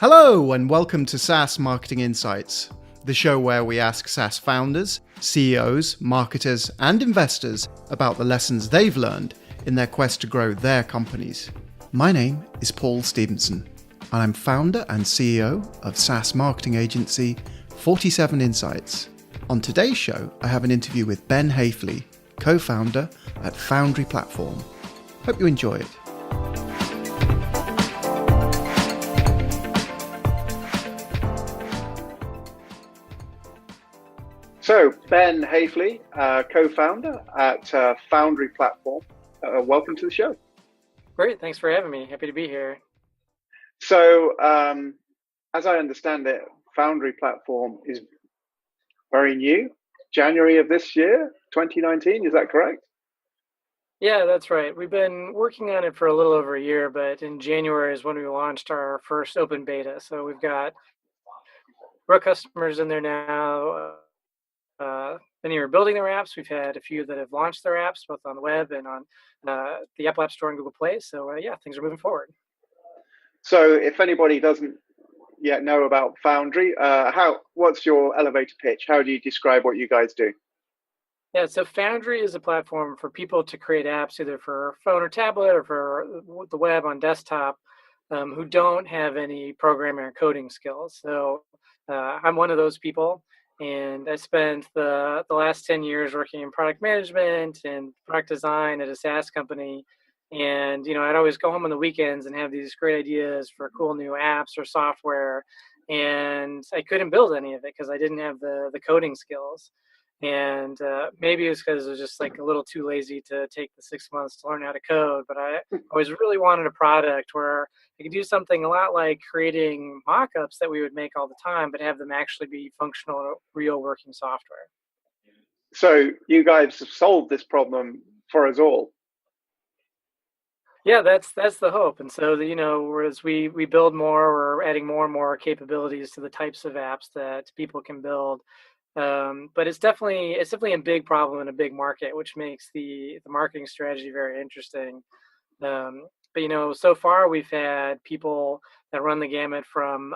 Hello and welcome to SaaS Marketing Insights, the show where we ask SaaS founders, CEOs, marketers, and investors about the lessons they've learned in their quest to grow their companies. My name is Paul Stevenson, and I'm founder and CEO of SaaS marketing agency 47 Insights. On today's show, I have an interview with Ben Haefele, co-founder at Foundry Platform. Hope you enjoy it. So, Ben Haefele, co-founder at Foundry Platform. Welcome to the show. Great, thanks for having me. Happy to be here. So, as I understand it, Foundry Platform is very new, January of this year, 2019, is that correct? Yeah, that's right. We've been working on it for a little over a year, but in January is when we launched our first open beta. So we've got real customers in there now. Many are building their apps. We've had a few that have launched their apps, both on the web and on the Apple App Store and Google Play. So yeah, things are moving forward. So if anybody doesn't yet know about Foundry, what's your elevator pitch? How do you describe what you guys do? Yeah, so Foundry is a platform for people to create apps either for phone or tablet or for the web on desktop who don't have any programming or coding skills. So I'm one of those people. And I spent the last 10 years working in product management and product design at a SaaS company. And, I'd always go home on the weekends and have these great ideas for cool new apps or software. And I couldn't build any of it because I didn't have the coding skills. And maybe it was because I was just like a little too lazy to take the 6 months to learn how to code. But I always really wanted a product where I could do something a lot like creating mock-ups that we would make all the time, but have them actually be functional, real working software. So you guys have solved this problem for us all. Yeah, that's the hope. And so, as we build more, we're adding more and more capabilities to the types of apps that people can build. But it's definitely a big problem in a big market, which makes the marketing strategy very interesting. But so far we've had people that run the gamut from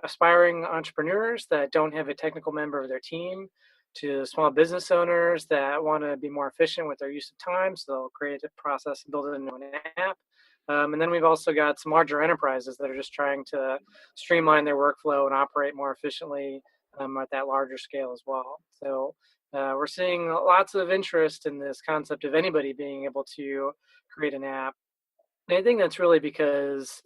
aspiring entrepreneurs that don't have a technical member of their team to small business owners that want to be more efficient with their use of time, so they'll create a process and build it into an app. And then we've also got some larger enterprises that are just trying to streamline their workflow and operate more efficiently at that larger scale as well. So we're seeing lots of interest in this concept of anybody being able to create an app. And I think that's really because,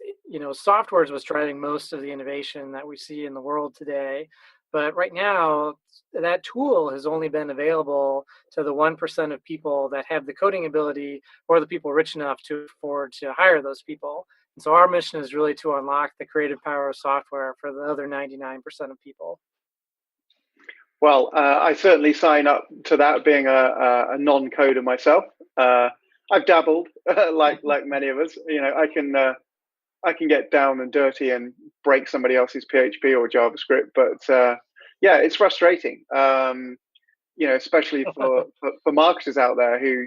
software is what's driving most of the innovation that we see in the world today. But right now, that tool has only been available to the 1% of people that have the coding ability or the people rich enough to afford to hire those people. And so our mission is really to unlock the creative power of software for the other 99% of people. Well, I certainly sign up to that, being a non-coder myself. I've dabbled, like many of us. I can get down and dirty and break somebody else's PHP or JavaScript, but yeah, it's frustrating. Especially for marketers out there who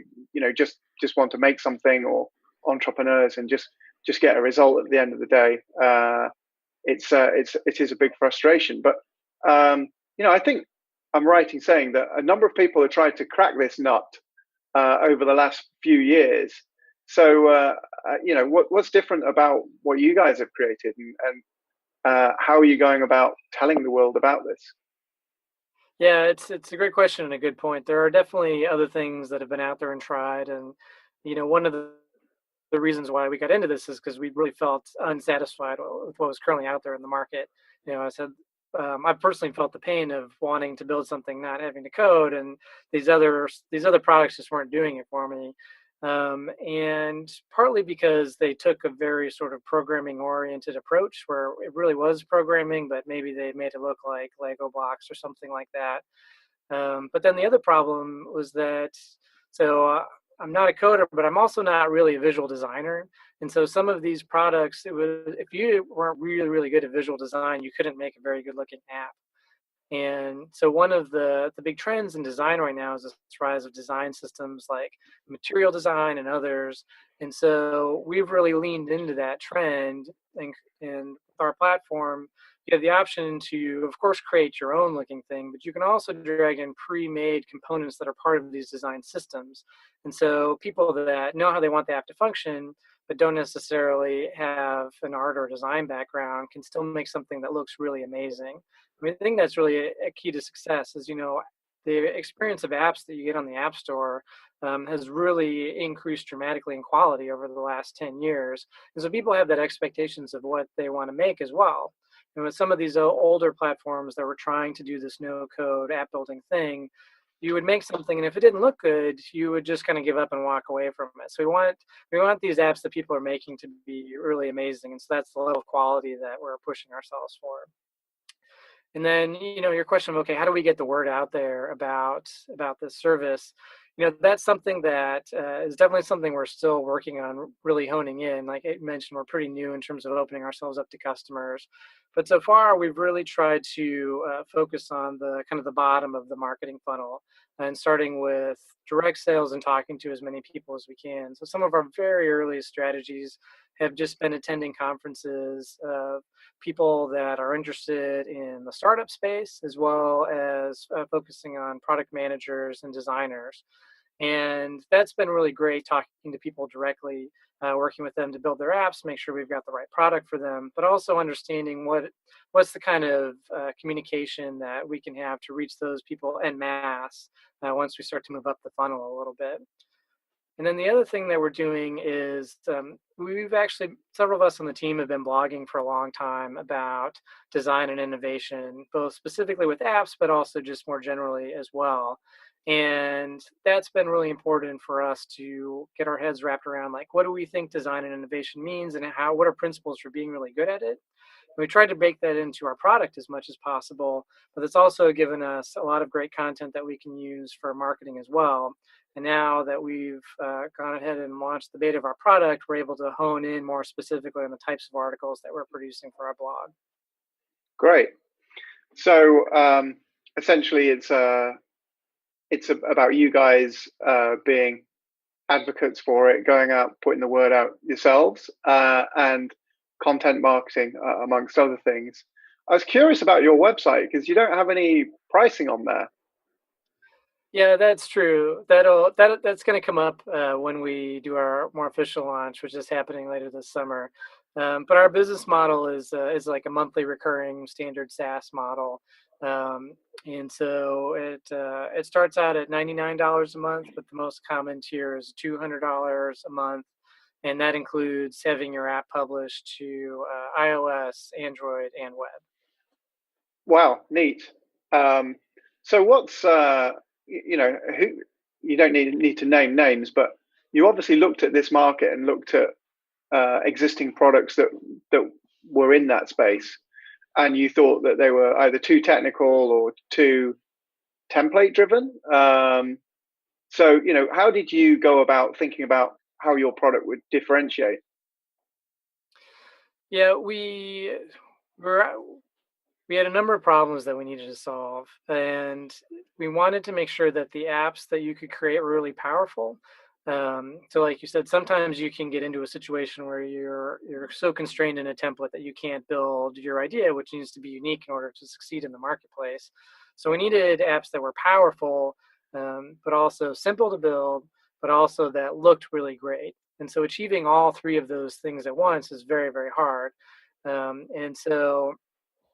just want to make something, or entrepreneurs, and just get a result at the end of the day. It is a big frustration, but I think I'm right in saying that a number of people have tried to crack this nut over the last few years. So, what's different about what you guys have created, and how are you going about telling the world about this? Yeah, it's a great question and a good point. There are definitely other things that have been out there and tried, and one of the reasons why we got into this is because we really felt unsatisfied with what was currently out there in the market. I said, I personally felt the pain of wanting to build something, not having to code, and these other products just weren't doing it for me. And partly because they took a very sort of programming oriented approach where it really was programming, but maybe they made it look like Lego blocks or something like that. But then the other problem was that, I'm not a coder, but I'm also not really a visual designer. And so some of these products, if you weren't really, really good at visual design, you couldn't make a very good looking app. And so one of the big trends in design right now is this rise of design systems like material design and others. And so we've really leaned into that trend and our platform, you have the option to, of course, create your own looking thing, but you can also drag in pre-made components that are part of these design systems. And so people that know how they want the app to function, but don't necessarily have an art or design background, can still make something that looks really amazing. I mean, I think that's really a key to success is, the experience of apps that you get on the App Store has really increased dramatically in quality over the last 10 years. And so people have that expectations of what they want to make as well. And with some of these older platforms that were trying to do this no code app building thing, you would make something, and if it didn't look good, you would just kind of give up and walk away from it. So we want these apps that people are making to be really amazing, and so that's the level of quality that we're pushing ourselves for. And then, your question of, okay, how do we get the word out there about this service? That's something that is definitely something we're still working on, really honing in. Like I mentioned, we're pretty new in terms of opening ourselves up to customers. But so far, we've really tried to focus on the kind of the bottom of the marketing funnel and starting with direct sales and talking to as many people as we can. So some of our very earliest strategies have just been attending conferences of people that are interested in the startup space, as well as focusing on product managers and designers. And that's been really great, talking to people directly, working with them to build their apps, make sure we've got the right product for them, but also understanding what's the kind of communication that we can have to reach those people en masse once we start to move up the funnel a little bit. And then the other thing that we're doing is we've actually, several of us on the team have been blogging for a long time about design and innovation, both specifically with apps, but also just more generally as well. And that's been really important for us to get our heads wrapped around, like, what do we think design and innovation means, and what are principles for being really good at it? We tried to bake that into our product as much as possible, but it's also given us a lot of great content that we can use for marketing as well. And now that we've gone ahead and launched the beta of our product, we're able to hone in more specifically on the types of articles that we're producing for our blog. Great. So essentially, it's about you guys being advocates for it, going out, putting the word out yourselves, and content marketing, amongst other things. I was curious about your website because you don't have any pricing on there. Yeah, that's true. That's going to come up when we do our more official launch, which is happening later this summer. But our business model is like a monthly recurring standard SaaS model, and so it starts out at $99 a month, but the most common tier is $200 a month, and that includes having your app published to iOS, Android, and web. Wow, neat. So what's who, you don't need to name names, but you obviously looked at this market and looked at existing products that were in that space, and you thought that they were either too technical or too template driven. So how did you go about thinking about how your product would differentiate? Yeah, we had a number of problems that we needed to solve, and we wanted to make sure that the apps that you could create were really powerful. So like you said, sometimes you can get into a situation where you're so constrained in a template that you can't build your idea, which needs to be unique in order to succeed in the marketplace. So we needed apps that were powerful, but also simple to build, but also that looked really great. And so achieving all three of those things at once is very, very hard. And so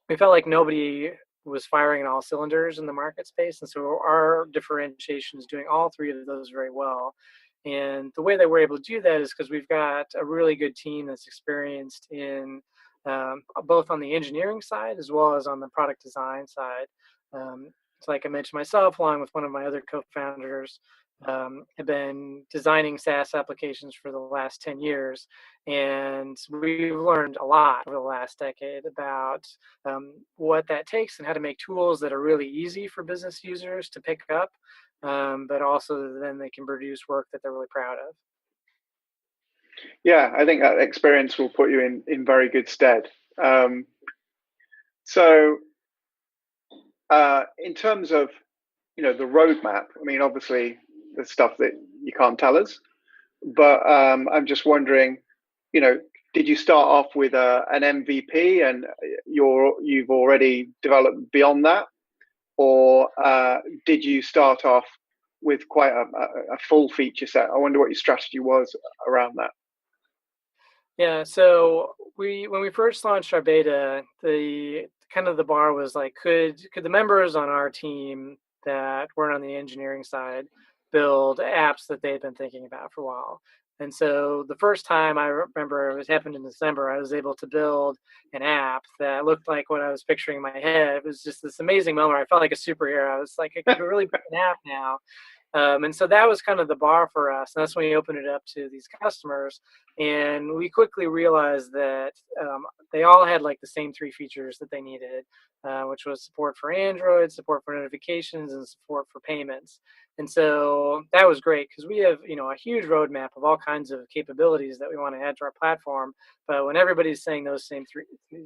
we felt like nobody was firing on all cylinders in the market space. And so our differentiation is doing all three of those very well. And the way that we're able to do that is because we've got a really good team that's experienced in both on the engineering side as well as on the product design side. So like I mentioned, myself, along with one of my other co-founders, have been designing SaaS applications for the last 10 years. And we've learned a lot over the last decade about what that takes and how to make tools that are really easy for business users to pick up, but also then they can produce work that they're really proud of. Yeah, I think that experience will put you in very good stead. So in terms of the roadmap, I mean, obviously the stuff that you can't tell us, but I'm just wondering, did you start off with an MVP and you've already developed beyond that, or did you start off with quite a full feature set? I wonder what your strategy was around that. Yeah, so when we first launched our beta, the kind of the bar was like, could the members on our team that weren't on the engineering side build apps that they had been thinking about for a while? And so the first time I remember it was happened in December, I was able to build an app that looked like what I was picturing in my head. It was just this amazing moment. I felt like a superhero. I was like, I could really build an app now. And so that was kind of the bar for us. And that's when we opened it up to these customers. And we quickly realized that they all had like the same three features that they needed, which was support for Android, support for notifications, and support for payments. And so that was great because we have, a huge roadmap of all kinds of capabilities that we want to add to our platform. But when everybody's saying those same three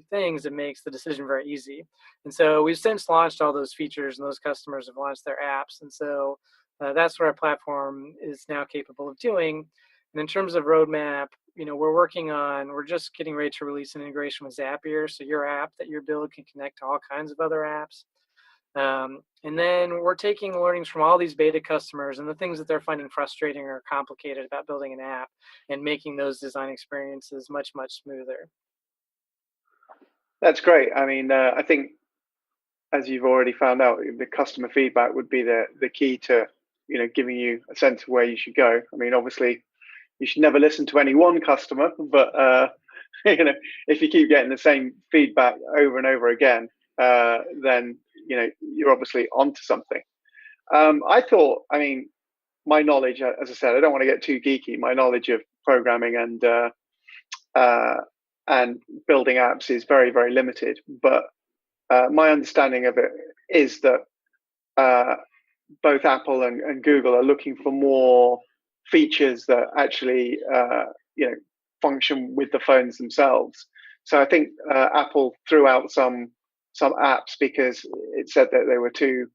things, it makes the decision very easy. And so we've since launched all those features, and those customers have launched their apps. And so that's what our platform is now capable of doing. And in terms of roadmap, we're just getting ready to release an integration with Zapier. So your app that you build can connect to all kinds of other apps. And then we're taking learnings from all these beta customers and the things that they're finding frustrating or complicated about building an app and making those design experiences much, much smoother. That's great. I mean, I think, as you've already found out, the customer feedback would be the key to giving you a sense of where you should go. I mean, obviously, you should never listen to any one customer, but if you keep getting the same feedback over and over again, then you're obviously onto something. I thought, I mean, my knowledge, as I said, I don't want to get too geeky. My knowledge of programming and building apps is very, very limited. But my understanding of it is that both Apple and Google are looking for more features that actually function with the phones themselves. So I think Apple threw out some apps because it said that they were too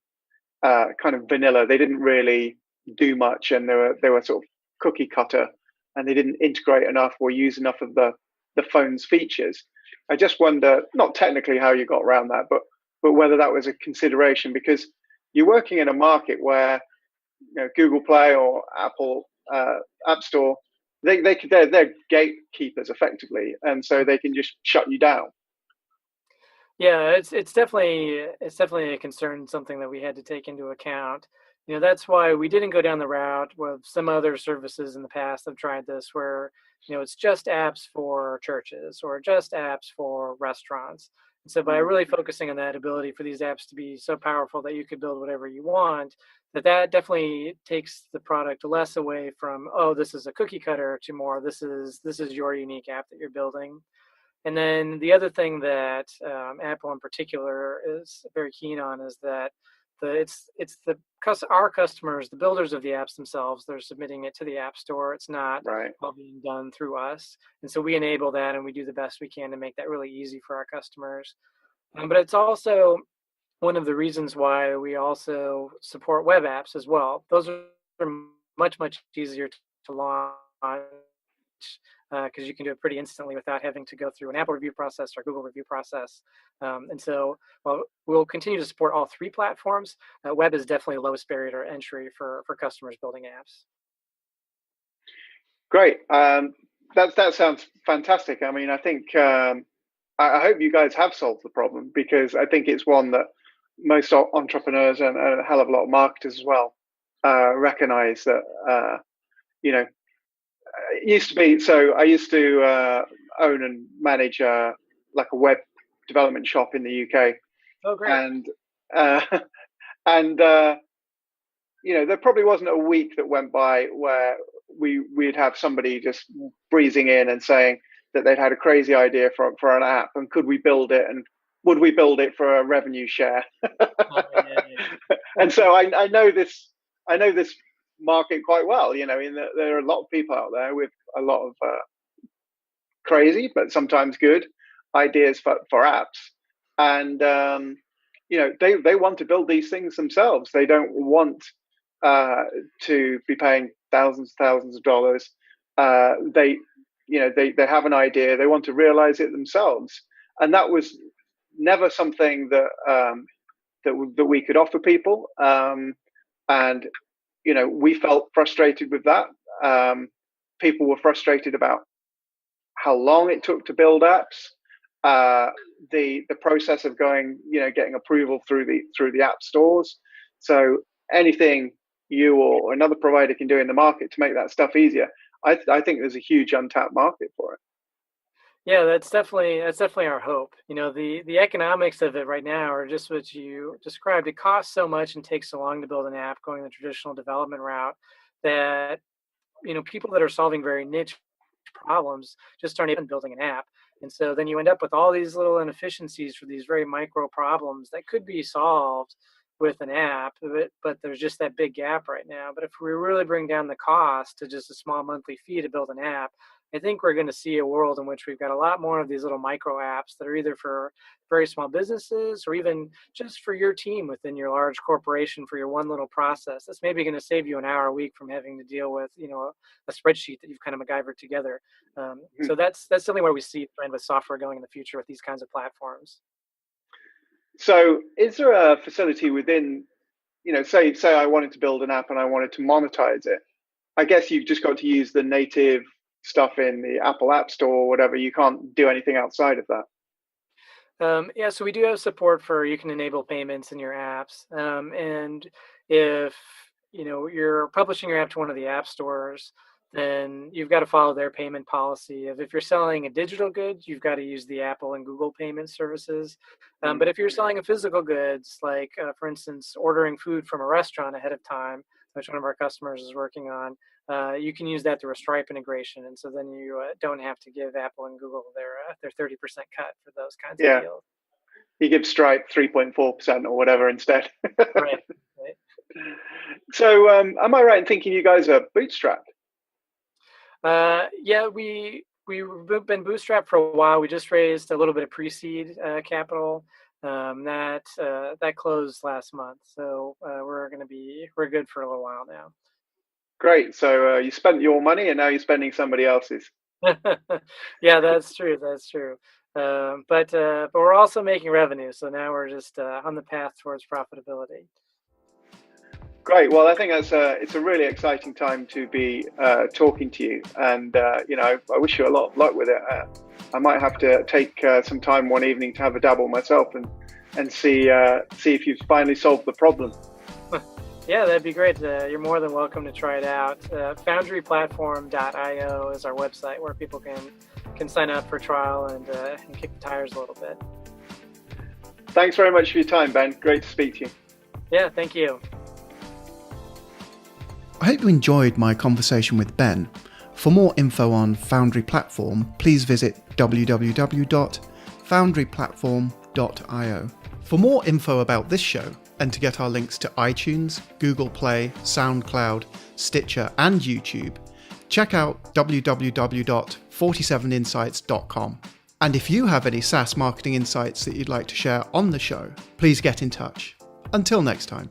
kind of vanilla. They didn't really do much, and they were sort of cookie cutter, and they didn't integrate enough or use enough of the phone's features. I just wonder, not technically how you got around that, but whether that was a consideration, because you're working in a market where Google Play or Apple App Store, they're gatekeepers effectively, and so they can just shut you down. Yeah, it's definitely a concern, something that we had to take into account. That's why we didn't go down the route with some other services in the past have tried this, where it's just apps for churches or just apps for restaurants. And so by really focusing on that ability for these apps to be so powerful that you could build whatever you want, that definitely takes the product less away from, oh, this is a cookie cutter, to more, this is your unique app that you're building. And then the other thing that Apple in particular is very keen on is that our customers, the builders of the apps themselves, they're submitting it to the App Store. It's not all being done through us. And so we enable that, and we do the best we can to make that really easy for our customers. But it's also one of the reasons why we also support web apps as well. Those are much, much easier to launch because you can do it pretty instantly without having to go through an Apple review process or Google review process. And so while we'll continue to support all three platforms, web is definitely the lowest barrier to entry for customers building apps. Great. That sounds fantastic. I mean, I think I hope you guys have solved the problem, because I think it's one that most entrepreneurs and a hell of a lot of marketers as well recognize that, it used to be. So I used to own and manage like a web development shop in the UK. Oh, great. And there probably wasn't a week that went by where we'd have somebody just breezing in and saying that they'd had a crazy idea for an app, and could we build it, and would we build it for a revenue share? And so I know this market quite well. There are a lot of people out there with a lot of crazy but sometimes good ideas for apps, and they want to build these things themselves. They don't want to be paying thousands of dollars. they have an idea, they want to realize it themselves, and that was never something that we could offer people. And we felt frustrated with that. People were frustrated about how long it took to build apps, the process of getting approval through the app stores. So anything you or another provider can do in the market to make that stuff easier, I think there's a huge untapped market for it. Yeah, that's definitely our hope. The economics of it right now are just what you described. It costs so much and takes so long to build an app going the traditional development route that people that are solving very niche problems just aren't even building an app. And so then you end up with all these little inefficiencies for these very micro problems that could be solved with an app, but there's just that big gap right now. But if we really bring down the cost to just a small monthly fee to build an app, I think we're going to see a world in which we've got a lot more of these little micro apps that are either for very small businesses or even just for your team within your large corporation for your one little process. That's maybe going to save you an hour a week from having to deal with, a spreadsheet that you've kind of MacGyvered together. So that's something where we see the trend with software going in the future with these kinds of platforms. So is there a facility within, say I wanted to build an app and I wanted to monetize it? I guess you've just got to use the native stuff in the Apple App Store or whatever. You can't do anything outside of that. Yeah, so we do have support for you can enable payments in your apps. And if you're publishing your app to one of the app stores, then you've got to follow their payment policy. If you're selling a digital good, you've got to use the Apple and Google payment services. But if you're selling a physical goods, like for instance, ordering food from a restaurant ahead of time, which one of our customers is working on, you can use that through a Stripe integration, and so then you don't have to give Apple and Google their 30% cut for those kinds of deals. You give Stripe 3.4% or whatever instead. Right. So, am I right in thinking you guys are bootstrapped? Yeah, we've been bootstrapped for a while. We just raised a little bit of pre-seed capital. That closed last month, so we're good for a little while now. Great. So you spent your money and now you're spending somebody else's. Yeah, that's true. But we're also making revenue, so now we're just on the path towards profitability. Great. Well, I think it's a really exciting time to be talking to you, and I wish you a lot of luck with it. I might have to take some time one evening to have a dabble myself and see if you've finally solved the problem. Yeah, that'd be great. You're more than welcome to try it out. Foundryplatform.io is our website where people can sign up for trial and kick the tires a little bit. Thanks very much for your time, Ben. Great to speak to you. Yeah, thank you. I hope you enjoyed my conversation with Ben. For more info on Foundry Platform, please visit www.foundryplatform.io. For more info about this show, and to get our links to iTunes, Google Play, SoundCloud, Stitcher, and YouTube, check out www.47insights.com. And if you have any SaaS marketing insights that you'd like to share on the show, please get in touch. Until next time.